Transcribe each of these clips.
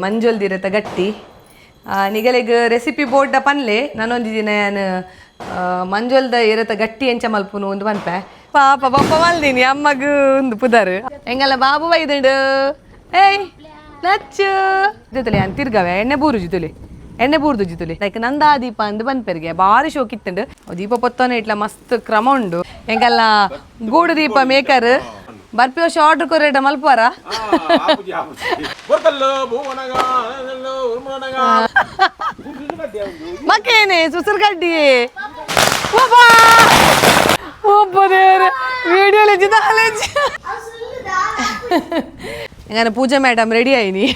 ಮಂಜೊಲ್ದಿರತ್ತ ಗಟ್ಟಿ ನಿಗಲೆಗ್ ರೆಸಿಪಿ ಬೋರ್ಡ ಪನ್ಲೆ ನಾನೊಂದು ದಿನ ನಾನು ಮಂಜೊಲ್ದ ಇರತ್ತ ಗಟ್ಟಿ ಎಂಚ ಮಲ್ಪುನು ಒಂದು ಪನ್ಪೆ ಪಾಪ ಬಪ್ಪ ಮಲ್ದೀನಿ ಅಮ್ಮಗೂ ಒಂದು ಪುದರ್ ಹೆಂಗಲ್ಲ ಬಾಬು ವೈದಂಡು ಏಯ್ ನಚ್ಚು ಜೊತೆಲಿ ನಾನು ತಿರ್ಗವೆ ಎಣ್ಣೆ ಬೂರು ಜೊತೆಲಿ ಎಣ್ಣೆ ಬೂರ್ದು ಜೊತೆಲಿ ಲೈಕ್ ನಂದಾ ದೀಪ ಅಂದು ಬಂದ್ಪೆರಿಗೆ ಭಾರಿ ಶೋಕ್ ಇತ್ತಂಡು ದೀಪ ಪೊತ್ತೋನೆ ಇಟ್ಲ ಮಸ್ತ್ ಕ್ರಮ ಉಂಡು ಹೆಂಗಲ್ಲ ಗೂಡು ದೀಪ ಮೇಕರ್ ಬರ್ಪಿ ವರ್ಷ ಆರ್ಡರ್ ಕೊರೇಟ ಮಲ್ಪಾರ ಮಕ್ಕೇನೆ ಸುಸರು ಗಡ್ಡಿ വീഡിയോയിൽ അങ്ങനെ പൂജ മാഡം റെഡി ആയിനി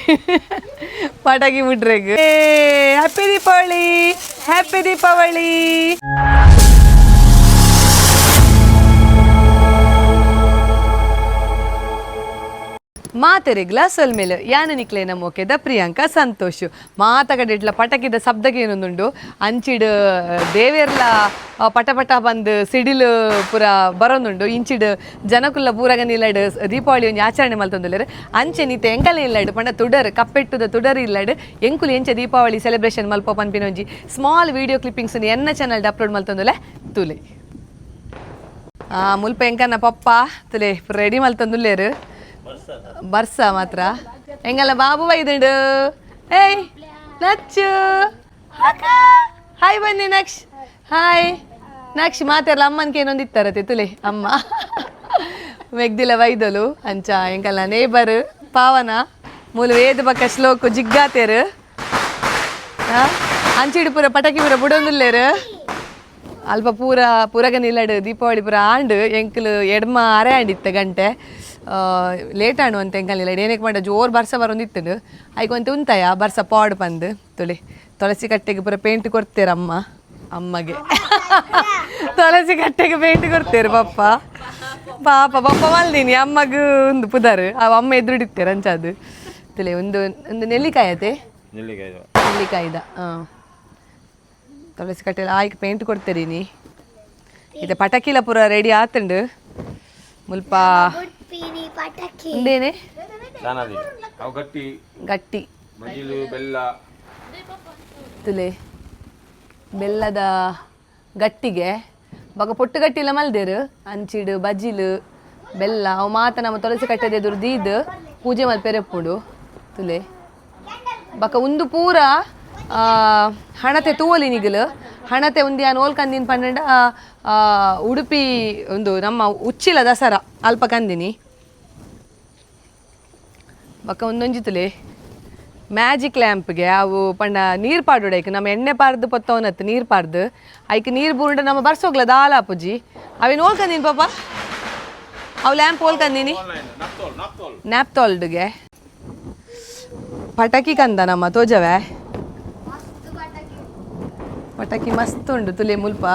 പಟಾಕಿ ಬಿಟ್ರೇക്ക് ಹ್ಯಾಪಿ ದೀಪಾವಳಿ ಹ್ಯಾಪಿ ದೀಪಾವಳಿ ಮಾತೆರೆಗ್ಲ ಸೊಲ್ಮೇಲೆ ಯಾನು ನಿಕ್ಲೇನ ಮೋಕೆದ ಪ್ರಿಯಾಂಕಾ ಸಂತೋಷು ಮಾತಗಡಿಡ್ಲ ಪಟಕಿದ ಶಬ್ದಕ್ಕೆ ಏನೊಂದುಂಡು ಅಂಚಿಡ್ ದೇವೇರ್ಲ ಪಟಪಟ ಬಂದು ಸಿಡಿಲು ಪೂರ ಬರೋಂದುಂಡು ಇಂಚಿಡ್ ಜನಕುಲ್ಲ ಪೂರಗ ನಿಲ್ಲಡ್ ದೀಪಾವಳಿ ಒಂಜಿ ಆಚರಣೆ ಮಲ್ತೊಂದುಲ್ಲೆರ್ ಅಂಚೆ ನೀತೆ ಎಂಕಲ ಇಲ್ಲಡ್ ಪಂಡ ತುಡರ್ ಕಪ್ಪೆಟ್ಟುದ ತುಡರ್ ಇಲ್ಲಡ್ ಎಂಕುಲು ಎಂಚ ದೀಪಾವಳಿ ಸೆಲೆಬ್ರೇಷನ್ ಮಲ್ಪ ಪನ್ಪಿನ ಒಂಜಿ ಸ್ಮಾಲ್ ವಿಡಿಯೋ ಕ್ಲಿಪ್ಪಿಂಗ್ಸ್ ಎನ್ನ ಚಾನಲ್ಡ್ ಅಪ್ಲೋಡ್ ಮಲ್ತೊಂದುಲೆ ತುಲೆ ಮುಲ್ಪ ಎಂಕನ್ನ ಪಪ್ಪ ತುಲೆ ರೆಡಿ ಮಲ್ತೊಂದುಲ್ಲೇರು ಬರ್ಸ ಮಾತ್ರ ಹೆಂಗಲ್ಲ ಬಾಬು ವೈದಂಡು ಏಯ್ ನಚ್ಚು ಹಾಯ್ ಬನ್ನಿ ನಕ್ಷ್ ಹಾಯ್ ನಕ್ಷ್ ಮಾತಾರಲ್ಲ ಅಮ್ಮನ್ಗೆ ಏನೊಂದು ಇತ್ತಾರತ್ತೆ ತುಲೆ ಅಮ್ಮ ಮೆಗ್ದಿಲ್ಲ ವೈದಲು ಅಂಚ ಹೆಂಗಲ್ಲ ನೇಬರ್ ಪಾವನ ಮೂಲ ವೇದ ಬಕ್ಕ ಶ್ಲೋಕು ಜಿಗ್ಗಾತೇರು ಅಂಚಿಡು ಪೂರ ಪಟಾಕಿ ಪೂರ ಬುಡೊಂದುಲ್ಲೇರು ಅಲ್ಪ ಪೂರಗ ನಿಲ್ಲಡು ದೀಪಾವಳಿ ಪೂರ ಆಂಡು ಎಂಕಲು ಎಡ್ಮ ಅರೆ ಆಂಡಿತ್ತ ಗಂಟೆ ಲೇಟ್ ಆಣು ಅಂತ ಎಂಕಲಿಲ್ಲ ಏನಕ್ಕೆ ಮಾಡ ಜೋರು ಬರ್ಸ ಬರೋಂದಿತ್ತು ಐಕೊಂತ ಉಂತಾಯ ಬರ್ಸ ಪಾಡ್ ಬಂದು ತುಳಸಿ ಕಟ್ಟೆಗೆ ಪೂರ ಪೇಂಟ್ ಕೊಡ್ತೇರ ಅಮ್ಮಗೆ ತುಳಸಿ ಕಟ್ಟೆಗೆ ಪೇಂಟ್ ಕೊಡ್ತೇರು ಪಾಪ ಮಲ್ದೀನಿ ಅಮ್ಮಗೂ ಒಂದು ಪುದರ್ ಅಮ್ಮ ಎದುರುಡಿತ್ತೇರ ಅಂಚದು ತುಲೆ ಒಂದು ನೆಲ್ಲಿಕಾಯತೆ ನೆಲ್ಲಿಕಾಯ್ದ ತುಳಸಿ ಕಟ್ಟೆಲ್ಲ ಆಯ್ಕೆ ಪೇಂಟ್ ಕೊಡ್ತೇರೀನಿ ಇದು ಪಟಾಕಿಲ ಪೂರ ರೆಡಿ ಆತಂಡು ಮುಲ್ಪ ಉಂಡೇನೆ ಗಟ್ಟಿ ತುಲೆ ಬೆಲ್ಲದ ಗಟ್ಟಿಗೆ ಬಗ ಪೊಟ್ಟು ಗಟ್ಟಿಲ್ಲ ಮಲ್ದೇರು ಅಂಚಿಡು ಬಜ್ಜಿಲು ಬೆಲ್ಲ ಅವು ಮಾತ ನಮ್ಮ ತುಳಸಿ ಕಟ್ಟೆದ ಎದುರು ದೀದ್ ಪೂಜೆ ಮಲ್ಪೆರೆಪ್ಪುಡು ತುಲೆ ಬಕ ಒಂದು ಪೂರ ಹಣತೆ ತೂವಲಿ ನಿಗಲು ಹಣತೆ ಒಂದು ಯಾನು ಓಲ್ಕಂದಿನ ಪನ್ನೆಂಡ ಉಡುಪಿ ಒಂದು ನಮ್ಮ ಉಚ್ಚಿಲ ದಸರಾ ಅಲ್ಪ ಕಂದಿನಿ ಬಕ್ಕ ಒಂದೊಂಜಿತಲೆ ಮ್ಯಾಜಿಕ್ ಲ್ಯಾಂಪ್ಗೆ ಅವು ಪಂಡ ನೀರು ಪಾಡು ಐಕ್ ನಮ್ಮ ಎಣ್ಣೆ ಪಾರ್ದು ಪೊತ್ತವನತ್ತು ನೀರು ಪಾರ್ದು ಐಕ್ ನೀರು ಬೂರ್ಂಡ ನಮ್ಮ ಬರ್ಸೋಗ್ಲ ದಾಲ ಪುಜಿ ಅವೇನು ಓಲ್ಕಂದಿನಿ ಪಾಪ ಅವು ಲ್ಯಾಂಪ್ ಓಲ್ಕಂದಿನಿ ನ್ಯಾಪ್ತಾಲ್ಡ್ಗೆ ಪಟಾಕಿ ಕಂದ ನಮ್ಮ ತೋಜವೆ ಪಟಾಕಿ ಮಸ್ತ್ ಉಂಡು ತುಲೆ ಮುಲ್ಪ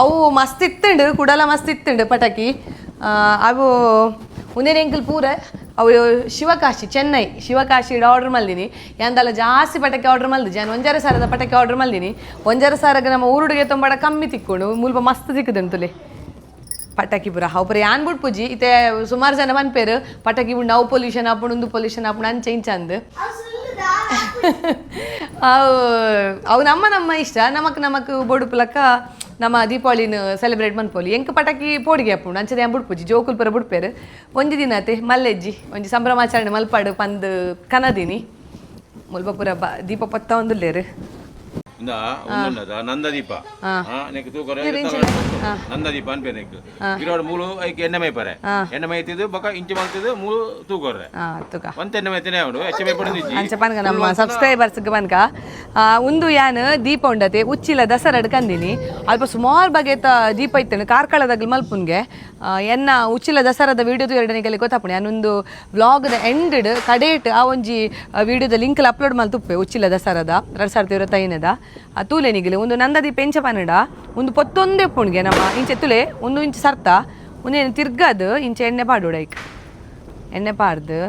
ಅವು ಮಸ್ತ್ ಇತ್ತುಂಡು ಕುಡಲ ಮಸ್ತ್ ಇತ್ತುಂಡು ಪಟಾಕಿ ಅವು ಉನೇನು ಎಂಕಲ್ ಪೂರ ಅವು ಶಿವಕಾಶಿ ಚೆನ್ನೈ ಶಿವಕಾಶಿಡ್ ಆರ್ಡ್ರ್ ಮಲ್ದಿನಿ ಎಂದಲ್ಲ ಜಾಸ್ತಿ ಪಟಾಕಿ ಆರ್ಡ್ರ್ ಮಲ್ದು ನಾನು ಒಂಜರ ಸಾರದ ಪಟಾಕಿ ಆರ್ಡ್ರ್ ಮಲ್ದಿನಿ ಒಂಜರ ಸಾರಾಗ ನಮ್ಮ ಊರುಡುಗೆ ತೊಂಬಡ ಕಮ್ಮಿ ತಿಕ್ಕೊಂಡು ಮುಲ್ಪ ಮಸ್ತ್ ತಿಕ್ಕುದುಂಟು ತುಲೆ ಪಟಾಕಿ ಪೂರ ಅವು ಪೂರ ಯಾನ್ ಬಿಡ್ ಪೂಜಿ ಇತ್ತೆ ಸುಮಾರು ಜನ ಮನ್ಪೇರು ಪಟಾಕಿ ಬಿಡ್ ಅವು ಪೊಲ್ಯೂಷನ್ ಆಪುಂಡು ಒಂದು ಪೊಲ್ಯೂಷನ್ ಆಪುಂಡು ಅಂಚೆ ಇಂಚಂದು ಅವು ನಮ್ಮ ಇಷ್ಟ ನಮಕ್ ಬೊಡುಪುಲಕ್ಕ ನಮ್ಮ ದೀಪಾವಳಿನ ಸೆಲೆಬ್ರೇಟ್ ಮನ್ಪೋಲಿ ಎಂಕ ಪಟಾಕಿ ಪೋಡಿಗೆ ಹಾಪುಂಡು ಅಂಚದೆ ಬುಡ್ಪುಜಿ ಜೋಕುಲ್ ಪುರ ಬುಡ್ಪೇರು ಒಂಜಿ ದಿನ ಆತೆ ಮಲ್ಲೆಜ್ಜಿ ಒಂಜಿ ಸಂಭ್ರಮಾಚರಣೆ ಮಲ್ಪಾಡು ಪಂದು ಕನದಿನಿ ಮುಲ್ಪ ಪುರ ದೀಪ ಪತ್ತ ಒಂದುಲ್ಲೇರು ನಂದದೀಪ ನಂದದೀಪ ಅನ್ಪೇನೆಕ್ ಇರೋಡು ಮೂಲು ಐಕೆ ಎಣ್ಣೆ ಮೈ ಪರೆ ಎಣ್ಣೆ ಮೈ ತಿದು ಬಕ ಇಂಚೆ ಮಲ್ತಿದು ಮೂಲು ತೂಕೊರ್ರೆ ಒಂತ ಎಣ್ಣೆ ಮೈ ತಿನೆ ಅವಡು ಎಚ್ಚೆ ಮೈ ಪಡಿದಿಜ್ಜಿ ಅಂಚ ಪನ್ಗ ನಮ್ಮ ಸಬ್ಸ್ಕ್ರೈಬರ್ಸ್ ಪನ್ಕ ಒಂದು ಯಾನ್ ದೀಪ ಉಂಡತೆ ಉಚ್ಚಿಲ ದಸರಡ್ ಕಂದಿನಿ ಅಲ್ಪ ಸುಮಾರು ಬಗೆತ ದೀಪ ಇತ್ತೇನೆ ಕಾರ್ಕಳದಾಗ ಮಲ್ಪುನ್ಗೆ ಎನ್ನ ಉಚ್ಚಿಲ ದಸರದ ವಿಡಿಯೋದು ಎರಡನೇಗೆಲ್ಲಿ ಗೊತ್ತಾಪುಣಿ ನಾನೊಂದು ವ್ಲಾಗ್ದ ಎಂಡ್ ಕಡೇಟ್ ಆ ಒಂಜಿ ವಿಡಿಯೋದ ಲಿಂಕ್ ಅಪ್ಲೋಡ್ ಮಲ್ತುಪ್ಪೆ ಉಚ್ಚಿಲ ದಸರದ 2025 ತೂಲೆ ನಿಗಿಲೆ ಒಂದು ನಂದದೀಪ ಎಂಚ ಪನ್ನಡ ಒಂದು ಪೊತ್ತೊಂದೇ ಪುಣ್ಗೆ ನಮ್ಮ ಇಂಚೆ ತುಲೆ ಒಂದು ಇಂಚು ಸರ್ತ ಒಂದೇನು ತಿರ್ಗದು ಇಂಚೆ ಎಣ್ಣೆ ಪಾಡು ಐಕ್ ಎಣ್ಣೆ ಪಾಡ್ದು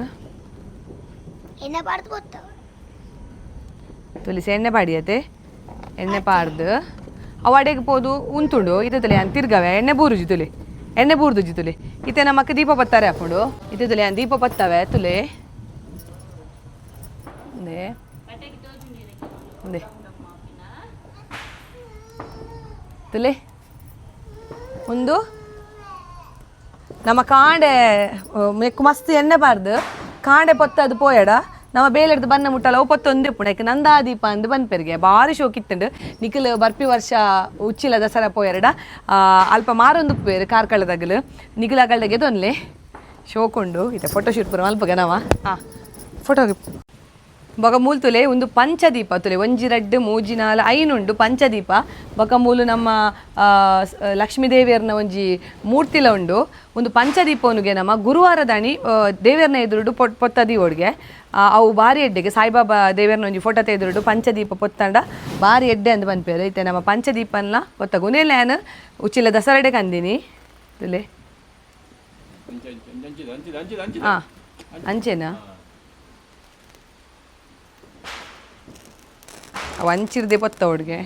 ತುಲಿಸಿ ಎಣ್ಣೆ ಪಾಡಿಯತೆ ಎಣ್ಣೆ ಪಾಡ್ದು ಅವು ಅಡೆಗೆ ಪೋದು ಉಂತುಂಡು ಇದು ತುಲೆ ಅಂತ ತಿರ್ಗವೆ ಎಣ್ಣೆ ಬೂರುಜಿ ತುಲೆ ಎಣ್ಣೆ ಬೂರ್ದುಜಿ ತುಲೆ ಇತ್ತೆ ನಮ್ಮಕ್ಕ ದೀಪ ಪತ್ತಾರೆ ಹಾಕೊಂಡು ಇದು ತುಲೆ ದೀಪ ಪತ್ತವೆ ತುಲೆ ಒಂದೇ ಒಂದೇ ತುಲೆ ಒಂದು ನಮ್ಮ ಕಾಂಡೆ ಮೆಕ್ಕು ಮಸ್ತ್ ಎಣ್ಣೆ ಬಾರ್ದು ಕಾಂಡೆ ಪೊತ್ತದು ಪೋಯಡ ನಮ್ಮ ಬೇಲೆಡ್ದು ಬಣ್ಣ ಮುಟ್ಟಲ್ಲ ಅವು ಪೊತ್ತ ಒಂದೇ ಪುಣ ಯಾಕೆ ನಂದಾದೀಪ ಅಂದು ಬಂದ್ಪೆರಿಗೆ ಭಾರಿ ಶೋಕ್ ಇತ್ತಂಡು ನಿಖಿಲ್ ಬರ್ಪಿ ವರ್ಷ ಉಚ್ಚಿಲ ದಸರಾ ಪೋಯರಡ ಅಲ್ಪ ಮಾರೊಂದು ಉಪ್ಪೇರು ಕಾರ್ಕಳದಾಗಲು ನಿಖಿಲ್ ಆಕಳ್ದಾಗೆ ತೊನ್ಲೆ ಶೋಕ್ ಉಂಡು ಇತ್ತೆ ಫೋಟೋ ಶೂಟ್ ಪುರ ಅಲ್ಪ ಗನವ ಹಾಂ ಫೋಟೋ ಬೊಕ ಮೂಲು ತುಲೆ ಒಂದು ಪಂಚದೀಪ ತುಲೆ ಒಂಜಿ ರಡ್ಡು ಮೂಜಿ ನಾಲ್ ಐನುಂಡು ಪಂಚದೀಪ ಬೊಕ ಮೂಲು ನಮ್ಮ ಲಕ್ಷ್ಮೀದೇವಿಯರ್ನ ಒಂಜಿ ಮೂರ್ತಿಲ ಉಂಡು ಒಂದು ಪಂಚದೀಪವನಿಗೆ ನಮ್ಮ ಗುರುವಾರ ದಾಣಿ ದೇವಿಯರ್ನ ಎದುರುಡು ಪೊತ್ತದಿ ಒಡ್ಗೆ ಅವು ಬಾರಿ ಎಡ್ಡೆಗೆ ಸಾಯಿಬಾಬಾ ದೇವಿಯರ್ನ ಒಂಜಿ ಫೋಟೋ ತೆಗೆದುರುಡು ಪಂಚದೀಪ ಪೊತ್ತಂಡ ಬಾರಿ ಎಡ್ಡೆ ಅಂದು ಬಂದ್ಪೇರು ಐತೆ ನಮ್ಮ ಪಂಚದೀಪನ್ನ ಪೊತ್ತ ಗುನೇಲ್ಯಾನ್ ಉಚ್ಚಿಲ ದಸರಡೆ ಕಂದಿನಿ ತುಲೆ ಹಾಂ ಅಂಚೆನಾ ಅವು ಅಂಚಿರ್ದೆ ಪೊತ್ತ ಹುಡ್ಗೆ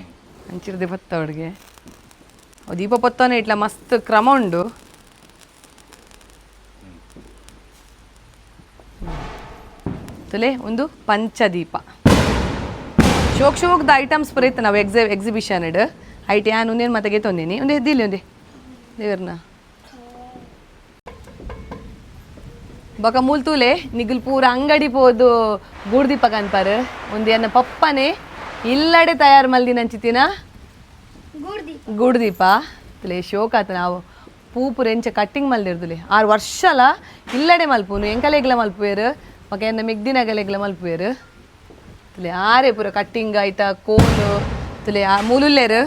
ದೀಪ ಪೊತ್ತವೇ ಇಟ್ಲ ಮಸ್ತ್ ಕ್ರಮ ಉಂಡು ತುಲೆ ಒಂದು ಪಂಚದೀಪ ಶೋಕ್ದ ಐಟಮ್ಸ್ ಬರೈತೆ ನಾವು ಎಕ್ಸಿಬಿಷನ್ ಐಟಿ ಯಾನ್ ಒಂದೇನು ಮತ್ತೆ ತೊಂದಿನಿ ಒಂದೇ ಎದ್ದಿಲ್ಲ ಒಂದೇ ದೇವ್ರನ್ನ ಬೊಕ ಮೂಲ್ ತೂಲೆ ನಿಗುಲ್ ಪೂರ ಅಂಗಡಿ ಪೋದು ಗೂಡ್ದೀಪ ಕನ್ಪಾರು ಒಂದು ಎನ್ನ ಪಪ್ಪನೇ ಇಲ್ಲಡೆ ತಯಾರು ಮಲ್ದಿನ ಅಂಚಿತಿನ ಗೂಡ್ದೀಪ ತುಲೆ ಶೋಕ್ ಆತ ನಾವು ಪೂಪುರ ಎಂಚ ಕಟ್ಟಿಂಗ್ ಮಲ್ದಿರ್ದುಲೆ 6 ವರ್ಷಲ ಇಲ್ಲಡೆ ಮಲ್ಪುನು ಎಂಕಲೆಗ್ಲ ಮಲ್ಪುವೇರು ಮಗ ಎನ್ನ ಮೆಗ್ದಿನಗಲೆಗ್ಲ ಮಲ್ಪುವೇರು ತುಲೆ ಆರೆ ಪೂರ ಕಟ್ಟಿಂಗ್ ಆಯ್ತಾ ಕೋಲು ತುಲೆ ಮೂಲುಲ್ಲೇರು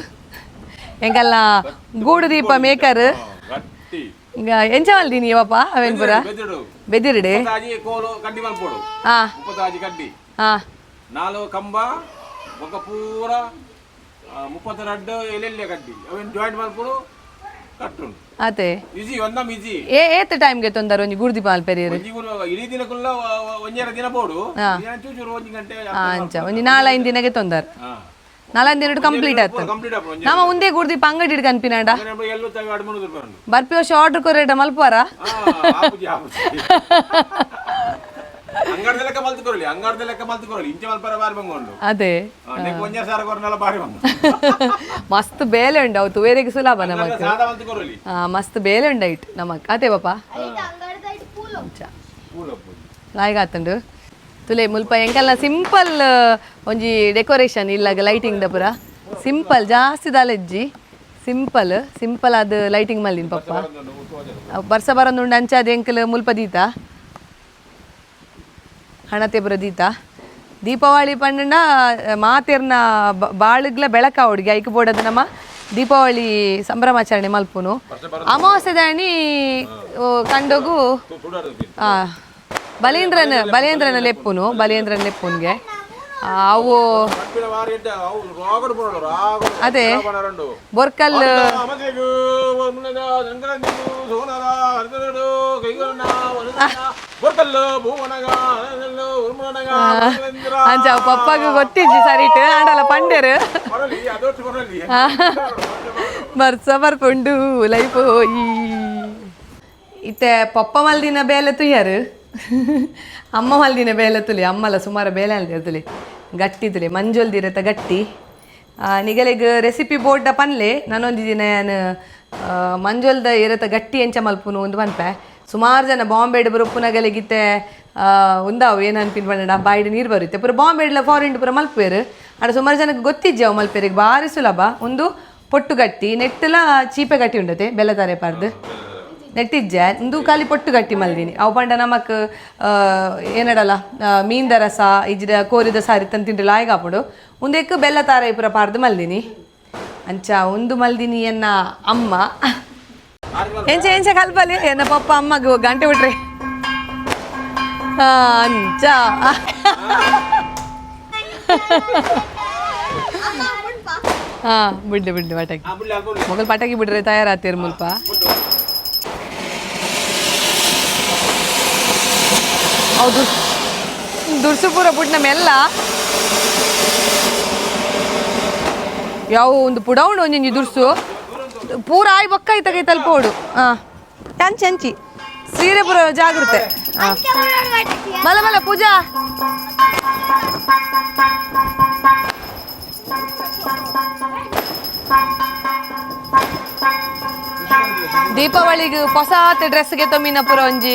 ಎಂಕಲ್ಲ ಗೂಡುದೀಪ ಮೇಕರ್ ಈಗ ಎಂಚ ಮಲ್ದಿನಿ ಇವಪ್ಪ ಅವೇನ್ ಪುರ ಬೆದಿರುಡೆ ಹಾಂ ಹಾಂ ನಾಲ್ಕು ಕಂಬ ఒక పూర 32 ఎల్లెల్లే కట్టి అవన్నీ జాయింట్ ಮಾಡ್ಕೊಂಡು ಕಟ್ಟುಂಡು ಅತೆ ಈಜಿ ಒಂದಮ್ ಈಜಿ ಏತ್ ಟೈಮ್ ಗೆ ತೊಂದರ ಒಂಜಿ ಗುರ್ದಿ ಪಾಲ್ ಪೆರಿಯರು ಒಂಜಿ ಇಡೀ ದಿನಕ್ಕುಲ್ಲ ಒಂಜೆರ ದಿನ ಬೋಡು ದಿನ ಚೂಚೂರು 1 ಗಂಟೆ ಅಂಚ ಒಂಜಿ 4-5 ದಿನಕ್ಕೆ ತೊಂದರ 4 ದಿನ ಕಂಪ್ಲೀಟ್ ಆಯ್ತು ನಮ್ಮ ಒಂದೇ ಗುರ್ದಿ ಅಂಗಡಿ ಹಿಡ್ ಕನ್ಪಿನಾಂಡ ಎಲ್ಲೂ ತಗ 2-3 ರೂಪಾಯಿ ಬರ್ಪಿ ವರ್ಷ ಆರ್ಡರ್ ಕೊರೇಟ ಮಲ್ಪವಾರ ಅಂಗಡಿ ಲೆಕ್ಕ ಮಲ್ತುಕೊರಲಿ ಇಂಚೆ ಮಲ್ಪರ ಬಾರಿ ಬಂಗೊಂಡು ಅದೇ ಒಂಜೆ ಸಾರ ಕೊರನೆಲ್ಲ ಬಾರಿ ಬಂಗ ಮಸ್ತ್ ಬೇಲೆ ಉಂಡು ಅವು ತುವೇರೆಗೆ ಸುಲಭ ನಮಕ್ ಮಸ್ತ್ ಬೇಲೆ ಉಂಡು ಐಟ್ ನಮಕ್ ಅದೇ ಪಾಪ ಲಾಯ್ಗ ಆತಂಡು ತುಲೆ ಮುಲ್ಪ ಎಂಕಲ್ನ ಸಿಂಪಲ್ ಒಂಜಿ ಡೆಕೋರೇಷನ್ ಇಲ್ಲಾಗ ಲೈಟಿಂಗ್ ದ ಪುರ ಸಿಂಪಲ್ ಜಾಸ್ತಿ ದಾಲೆಜ್ಜಿ ಸಿಂಪಲ್ ಅದು ಲೈಟಿಂಗ್ ಮಲ್ಲಿನ ಪಪ್ಪ ಬರ್ಸ ಬರೋದುಂಡು ಅಂಚಾದ ಎಂಕಲ್ ಮುಲ್ಪ ದೀತ ಹಣತೆ ಬರದೀತ ದೀಪಾವಳಿ ಪಂಡ ಮಾತೆರ್ನ ಬಾಳಿಗ್ಲ ಬೆಳಕ ಹುಡುಗಿ ಐಕ್ ಬೋಡದು ನಮ್ಮ ದೀಪಾವಳಿ ಸಂಭ್ರಮಾಚರಣೆ ಮಲ್ಪುನು ಅಮಾವಾಸ್ಯೆ ದಾಣಿ ಕಂಡೋಗು ಬಲೇಂದ್ರನ ಲೆಪ್ಪುನ್ಗೆ ಅವು ಅದೇ ಬೊರ್ಕಲ್ ಅಂಚ ಪಪ್ಪಗೆ ಗೊತ್ತಿಜ್ಜಿ ಸರಿಟ್ ಆಡಲ್ಲ ಪಂಡೇರು ಬರ್ಸ ಬರ್ಕೊಂಡು ಲೈಫ್ ಇತ್ತೆ ಪಪ್ಪ ಮಲ್ದಿನ ಬೇಲೆ ತುಯ್ಯಾರು ಅಮ್ಮ ಮಲ್ದಿನ ಬೇಲೆ ತುಲಿ ಅಮ್ಮಲ್ಲ ಸುಮಾರು ಬೇಲೆ ಅಲ್ದಿರ ತುಲಿ ಗಟ್ಟಿ ತುಲಿ ಮಂಜೊಲ್ದಿರತ್ತ ಗಟ್ಟಿ ನಿಗಲಿಗೆ ರೆಸಿಪಿ ಬೋರ್ಡ ಪನ್ಲೆ ನಾನೊಂದು ದಿನ ನಾನು ಮಂಜೊಲ್ದ ಇರತ್ತ ಗಟ್ಟಿ ಎಂಚ ಮಲ್ಪುನು ಒಂದು ಪನ್ಪೆ ಸುಮಾರು ಜನ ಬಾಂಬೆಡ್ ಬರುಪ್ಪುನಗಲಿಗಿತ್ತೆ ಉಂದಾವು ಏನು ಅನ್ಪಿನ್ ಬಂಡ ಬಾಯಿಡ್ ನೀರು ಬರುತ್ತೆ ಪೂರ ಬಾಂಬೆಡ್ಲ ಫಾರಿನ್ ಪೂರ ಮಲ್ಪೇರು ಆಡ ಸುಮಾರು ಜನಕ್ಕೆ ಗೊತ್ತಿಜ್ಜಾವು ಮಲ್ಪೇರಿಗೆ ಭಾರಿ ಸುಲಭ ಒಂದು ಪೊಟ್ಟು ಗಟ್ಟಿ ನೆಟ್ಟಲ ಚೀಪೆ ಗಟ್ಟಿ ಉಂಡತೆ ಬೆಲ್ಲತಾರೆ ಪಾರ್ದು ನೆಟ್ಟಿಜ್ಜೆ ಒಂದು ಖಾಲಿ ಪೊಟ್ಟು ಗಟ್ಟಿ ಮಲ್ದಿನಿ ಅವು ಪಂಡ ನಮಕ್ ಏನಡಲ್ಲ ಮೀನ್ದ ರಸ ಇಜ್ಜ ಕೋರಿದ ಸಾರಿ ತಂದು ತಿಂಡ್ರೆ ಲಾಯ್ಗ ಹಾಪುಡು ಒಂದಕ್ಕೆ ಬೆಲ್ಲ ತಾರೆ ಪೂರ ಪಾರ್ದು ಮಲ್ದಿನಿ ಅಂಚ ಒಂದು ಮಲ್ದಿನಿ ಎನ್ನ ಅಮ್ಮ ಎಂಚ ಕಲ್ಪಲಿ ಎನ್ನ ಪಪ್ಪ ಅಮ್ಮಗ ಗಂಟೆ ಬಿಟ್ರಿ ಅಂಚ ಬಿಡ್ಲಿ ಪಟಾಕಿ ಮೊಗಲ್ ಪಟಾಕಿ ಬಿಡ್ರೆ ತಯಾರಾತೀರ್ ಮುಲ್ಪ ಹೌದು ದುರ್ಸು ಪೂರ ಬಿಟ್ಟು ನಮ್ಮೆಲ್ಲ ಯಾವ ಒಂದು ಪುಡೌಂಡು ಒಂಜಿ ದುರ್ಸು ಪೂರ ಆಯ್ ಬೊಕ್ಕ ಐತಗೈ ತಲ್ಪೋಡು ಹಂಚಿ ಸೀರೆ ಪೂರ ಜಾಗೃತೆ ಮಲ ಪೂಜಾ ದೀಪಾವಳಿಗೆ ಹೊಸಾತ್ ಡ್ರೆಸ್ಗೆ ತೊಮ್ಮಿನ ಪುರ ಒಂಜಿ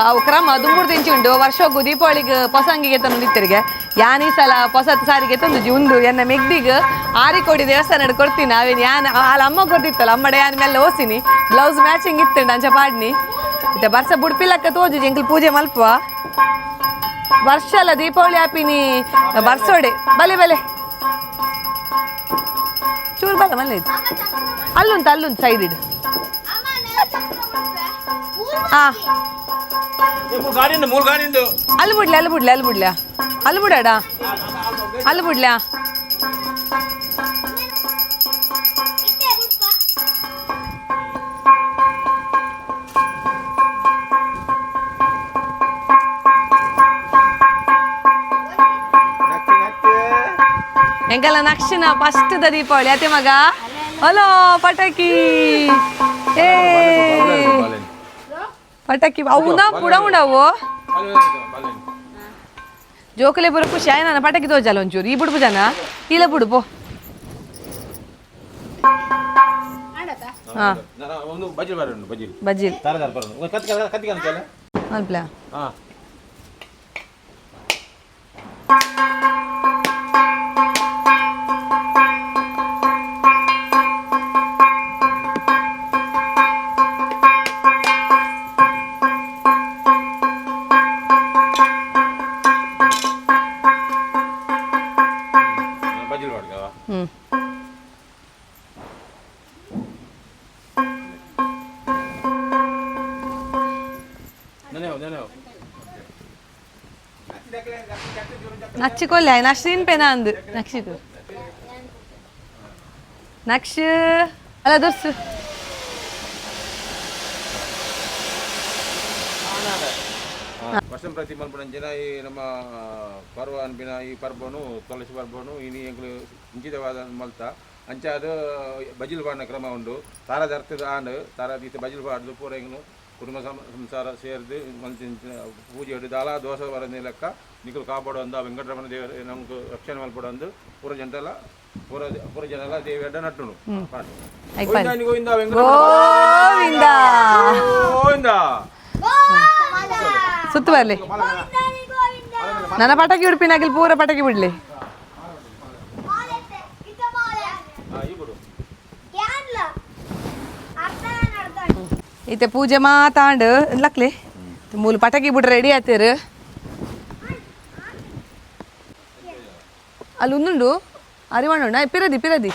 ಅವು ಕ್ರಮ ದುಂಬುಡು ತಿಂಚಿ ಉಂಡು ವರ್ಷಕ್ಕೂ ದೀಪಾವಳಿಗೆ ಹೊಸಂಗಿಗೆ ತಂದು ನಿಂತಿರಿಗೆ ಯಾನ್ ಈ ಸಲ ಹೊಸತ್ ಸಾರಿಗೆ ತಂದು ಉಂಡು ಎನ್ನ ಮೆಗ್ದಿಗೆ ಆರಿಕೊಡಿ ದೇವಸ್ಥಾನ ಕೊಡ್ತೀನಿ ಅವೇನು ಯಾನ್ ಅಲ್ಲಿ ಅಮ್ಮ ಕೊಡ್ತಿತ್ತಲ್ಲ ಅಮ್ಮಡೆ ಯಾನ್ ಮೇಲೆ ಓಸಿನಿ ಬ್ಲೌಸ್ ಮ್ಯಾಚಿಂಗ್ ಇತ್ತು ಅಂಚ ಪಾಡ್ನಿ ಇತ್ತೆ ಬರ್ಸ ಬುಡ್ಪಿಲಕ್ಕ ತೋಜು ಎಂಕಲ್ ಪೂಜೆ ಮಲ್ಪುವ ವರ್ಷ ಅಲ್ಲ ದೀಪಾವಳಿ ಆಪಿನಿ ಬರ್ಸೋಡೆ ಬಲೆ ಬಲೆ ಚೂರು ಬಲ ಮಲ್ಲ ಅಲ್ಲುಂಟು ಸೈಡ್ ಇಡು ಹಾ ಅಲ್ಲಿ ಬಿಡ್ಲಾ ಅಲ್ಲಿ ಬಿಡಾಡ ಅಲ್ಲಿ ಬಿಡ್ಲಾ ಎಂಕಲ್ಲ ನಕ್ಷಿನ ಫಸ್ಟ್ ದ ದೀಪಾವಳಿ ಅತ್ತೆ ಮಗ ಹಲೋ ಪಟಾಕಿ ಏ ಪಟಾಕಿ అవునా ಪುಡ ಉಂಡವು ಜೋಕಲೆ ಬರೋ ಖುಷಿ ಆಯ್ತು ನಾನು ಪಟಾಕಿ ತೋಜಲ್ಲ ಒಂಚೂರು ಈ ಬಿಡ್ಬು ಜನ ಇಲ್ಲ ಬಿಡು ಪೋ ಹಾಂ ಬಜ್ಜಿ ಮಲ್ಪ್ಲಾ ನಕ್ಷಿಕೊಲ್ಲ ನಕ್ಷಿನ ಪೆನ ಅಂದು ನಕ್ಷಿದು ನಕ್ಷ ಅಲ್ಲ ದೋಸ್ತು ವರ್ಷಂ ಪ್ರತಿ ಮಲ್ಪನಂಚಿನ ಈ ನಮ್ಮ ಪರ್ವ ಅನ್ಪಿನ ಈ ಪರ್ಬನು ತುಳಸಿ ಪರ್ಬನು ಇನಿ ಎಂಕ್ಲು ಇಂಚಿತವಾದ ಮಲ್ತ ಅಂಚ ಅದು ಬಜಿಲ್ ಪಾಡಿನ ಕ್ರಮ ಉಂಡು ತಾರದ ಅರ್ಥದ ಆಂಡ್ ತಾರದ ಈತ ಬಜಿಲ್ ಪಾಡ್ದು ಪೂರ ಎಂಗ್ಲು ಕುಟುಂಬ ಸಂಸಾರ ಸೇರಿದು ಮಲ್ತಿನ ಪೂಜೆ ಹಿಡಿದು ದಾಲ ದೋಷ ಬರೋದೇ ಲೆಕ್ಕ ನಿಖಲು ಕಾಪಾಡು ಅಂದ ವೆಂಕಟರಮಣ ದೇವರು ನಮ್ಗೆ ರಕ್ಷಣೆ ಮಲ್ಪಡು ಅಂದು ಪೂರ ಜನರೆಲ್ಲ ಪೂರ ಜನ ಎಲ್ಲ ದೇವಿ ಅಡ್ಡ ನಟ್ಟುನು ಗೋವಿಂದ ಗೋವಿಂದ ಸುತ್ತು ಬರ್ಲಿ ನನ್ನ ಪಟಾಕಿ ಉಡುಪಿನಾಗಿಲ್ ಪೂರ ಪಟಾಕಿ ಬಿಡ್ಲಿ ಈತೆ ಪೂಜೆ ಮಾತಾಂಡು ಲಕ್ಲೆ ಮೂಲ ಪಟಾಕಿ ಬಿಡ್ರೆ ರೆಡಿ ಆಯ್ತೀರು ಅಲ್ಲಿ ಒಂದುಂಡು ಅರಿವಾಣ ಪಿರದಿ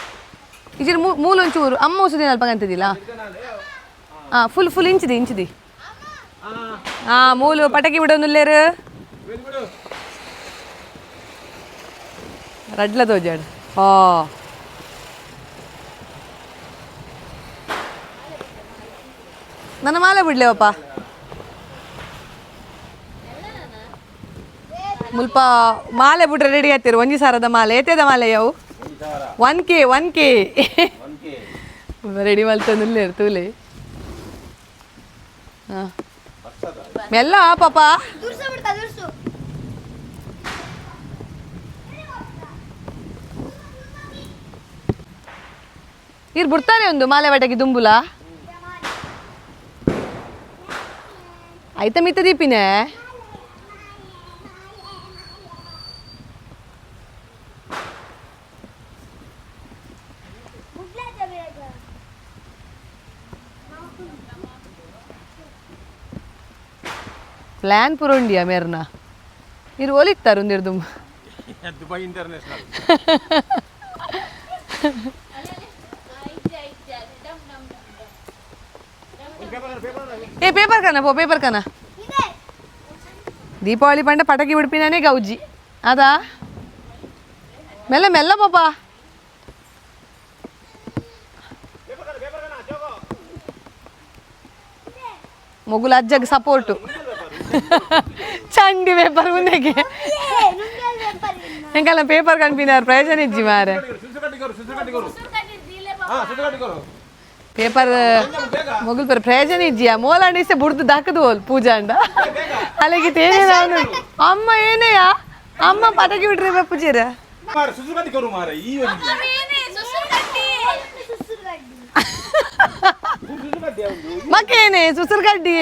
ಇಜಿರ್ ಮೂಲ ಒಂಚೂರು ಅಮ್ಮ ಹೊಸದಿನ ಅಲ್ಪಂಗಂತಿದ್ದಿಲ್ಲ ಹಾಂ ಫುಲ್ ಇಂಚಿದಿ ಹಾಂ ಮೂಲು ಪಟಾಕಿ ಬಿಡೋನುಲ್ಲೇರು ರಡ್ಲ ತೋಜಾಡು ಹಾ ನನ್ನ ಮಾಲೆ ಬಿಡ್ಲೇವಪ್ಪ ಮುಲ್ಪ ಮಾಲೆ ಬಿಡ್ರೆ ರೆಡಿ ಆಯ್ತಿರು ಒಂಜಿ ಸಾರದ ಮಾಲೆ ಏತೇದ ಮಾಲೆ ಯಾವು 1K ರೆಡಿ ಮಲ್ತಂದಿಲ್ಲ ತೂಲೆ ಹಾಂ ಮೆಲ್ಲ ಪಾಪ ಇರ್ ಬಿಡ್ತಾರೆ ಒಂದು ಮಾಲೆ ಬಟೆಗೆ ದುಂಬುಲ ಆಯ್ತಾ ಮಿತ್ತ ದೀಪಿನೇ ಪ್ಲಾನ್ ಪೂರ ಉಂಡಿಯಾ ಮೇರ್ನ ಇರು ಓಲಿತ್ತಾರೆ ಒಂದಿರ್ದು ದುಬೈ ಇಂಟರ್ನ್ಯಾಷನಲ್ ಏ ಪೇಪರ್ ಕನ ದೀಪಾವಳಿ ಪಂಡ ಪಟಾಕಿ ಬಿಡ್ಪಿನೇ ಗೌಜಿ ಅದಾ ಮೆಲ್ಲ ಪಾಪ ಮೊಗುಲ ಅಜ್ಜಗೆ ಸಪೋರ್ಟು ಚಂಡಿ ಪೇಪರ್ ಮುಂದೆಗೆ ಎಂಕಲ್ಲ ಪೇಪರ್ ಕನ್ಪಿನಾರು ಪ್ರಯೋಜನ ಇಜ್ಜಿ ಮಾರೆ ಪೇಪರ್ ಮೊಗಲ್ ಪರ ಪ್ರಯೋಜನ ಇಜ್ಜಿಯ ಮೋಲಾಂಡಿಸೆ ಬುಡ್ದು ದಾಕದು ಹೋಲ್ ಪೂಜಾ ಅಂಡ ಅಲ್ಲಿಗೆ ತೇನೆ ನಾನು ಅಮ್ಮ ಏನೆಯಾ ಅಮ್ಮ ಪಟಾಕಿ ಬಿಟ್ರೆ ಬಪ್ಪುಜೀರ मार सुसु कटी करू मारे ई वाली ಮಕ್ಕೇನೆ ಸುಸರು ಕಡ್ಡಿ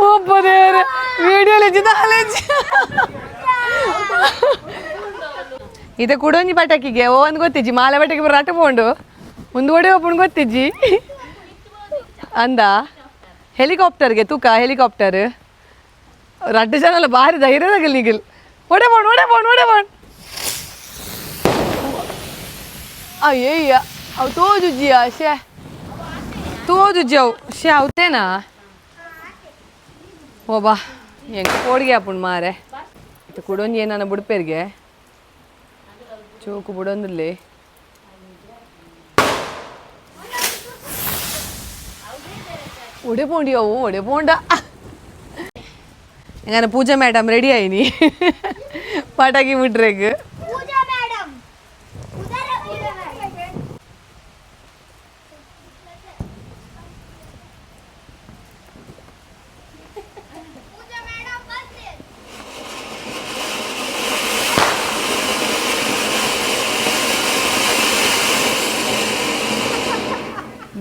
ಒಬ್ಬ ದೇವ್ರೆ ವಿಡಿಯೋಲಿ ಇದು ಕುಡೊಂಜಿ ಪಟಾಕಿಗೆ ಒಂದು ಗೊತ್ತಿಜ್ಜಿ ಮಾಲೆ ಪಟಾಕಿ ಬರ ಅಟ್ಟ ಪೋಂಡು ಒಂದು ಒಡೆ ಒಬ್ಬನು ಗೊತ್ತಿಜ್ಜಿ ಅಂದ ಹೆಲಿಕಾಪ್ಟರ್ಗೆ ತೂಕ ಹೆಲಿಕಾಪ್ಟರ್ ರಡ್ಡು ಜನ ಭಾರಿ ಧೈರ್ಯದಾಗಲ್ ನಿಗಿಲ್ ಒಡೆ ಬೋಣ್ ಅಯ್ಯಯ್ಯ ಅವು ತೋಜುಜ್ಜಿಯ ಶೇ ತೋಜುಜ್ಜಿ ಅವು ಶೇ ಅವತ್ತೇನಾ ಓ ಬಾ ಹೆಂಗೆ ಕೋಡಿಗೆ ಹಾಪುಂಡು ಮಾರೆ ಇದು ಕುಡೊಂಜಿ ಏನನ್ನ ಬುಡ್ಪೇರಿಗೆ ಚೂಕು ಬಿಡೊಂದಿಲ್ಲಿ ಒಡೆ ಪೋಂಡಿ ಅವು ಒಡೆ ಪೋಂಡ ಹೆಂಗಾನ ಪೂಜಾ ಮೇಡಮ್ ರೆಡಿ ಆಯ್ನಿ ಪಟಾಕಿ ಬಿಟ್ರೆಗ್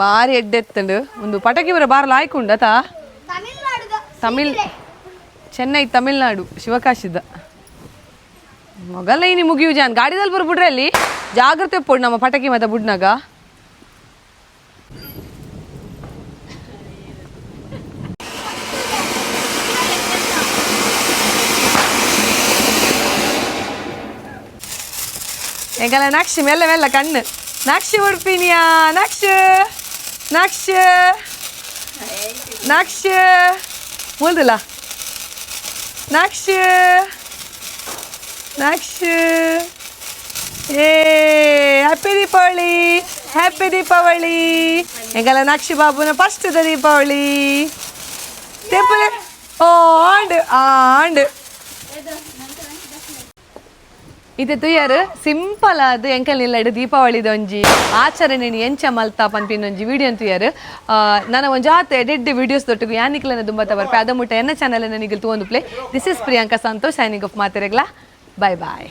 ಭಾರಿ ಎಡ್ಡೆತ್ತಂಡು ಒಂದು ಪಟಾಕಿ ಬರ ಬಾರ ಲಾಯ್ಕುಂಡ ತಾ ತಮಿಳ್ ಚೆನ್ನೈ ತಮಿಳ್ನಾಡು ಶಿವಕಾಶಿದ ಮೊಗಲ್ಲ ಇನಿ ಮುಗಿಯು ಜಾನ್ ಗಾಡಿದಲ್ಲಿ ಬರ್ಬಿಡ್ರೆ ಅಲ್ಲಿ ಜಾಗ್ರತೆ ಪೋಡ್ ನಮ್ಮ ಪಟಾಕಿ ಮತ್ತೆ ಬುಡ್ನಾಗ ಹೆಂಗಲ್ಲ ನಕ್ಷಿ ಮೆಲ್ಲ ಮೆಲ್ಲ ಕಣ್ಣು ನಕ್ಷಿ ಉಡ್ಪಿನಿಯಾ ನಕ್ಷ ಮುಲ್ದಿಲ್ಲ ನಕ್ಷ ಏ ಹ್ಯಾಪಿ ದೀಪಾವಳಿ ಹೆಂಗಲ್ಲ ನಕ್ಷಿ ಬಾಬುನ ಫಸ್ಟ್ ದೀಪಾವಳಿ ತೆಪ್ಪಲೆ ಓ ಆಂಡ್ ಇದು ತುಯ್ಯಾರು ಸಿಂಪಲ್ ಅದು ಎಂಕಲ್ ನಿಲ್ಲಡು ದೀಪಾವಳಿದ ಒಂಜಿ ಆಚರಣೆ ಎಂಚ ಮಲ್ತಾ ಪನ್ಪಿನೊಂಜಿ ವಿಡಿಯೋ ಅಂತುಯಾರು ನನ್ನ ಒಂಜಾತ್ ಎಡೆಡ್ ವಿಡಿಯೋಸ್ ದೊಟ್ಟಿಗೆ ಯಾನಿಕ್ಲನ ದುಂಬತ್ತ ಬರ್ಪೆ ಅದ ಮುಟ್ಟ ಎನ್ನ ಚಾನಲ್ ನನಗೆ ತಗೊಂಡು play this is Priyanka Santosh signing off ಮಾತೆರೆಗ್ಲಾ ಬಾಯ್ ಬಾಯ್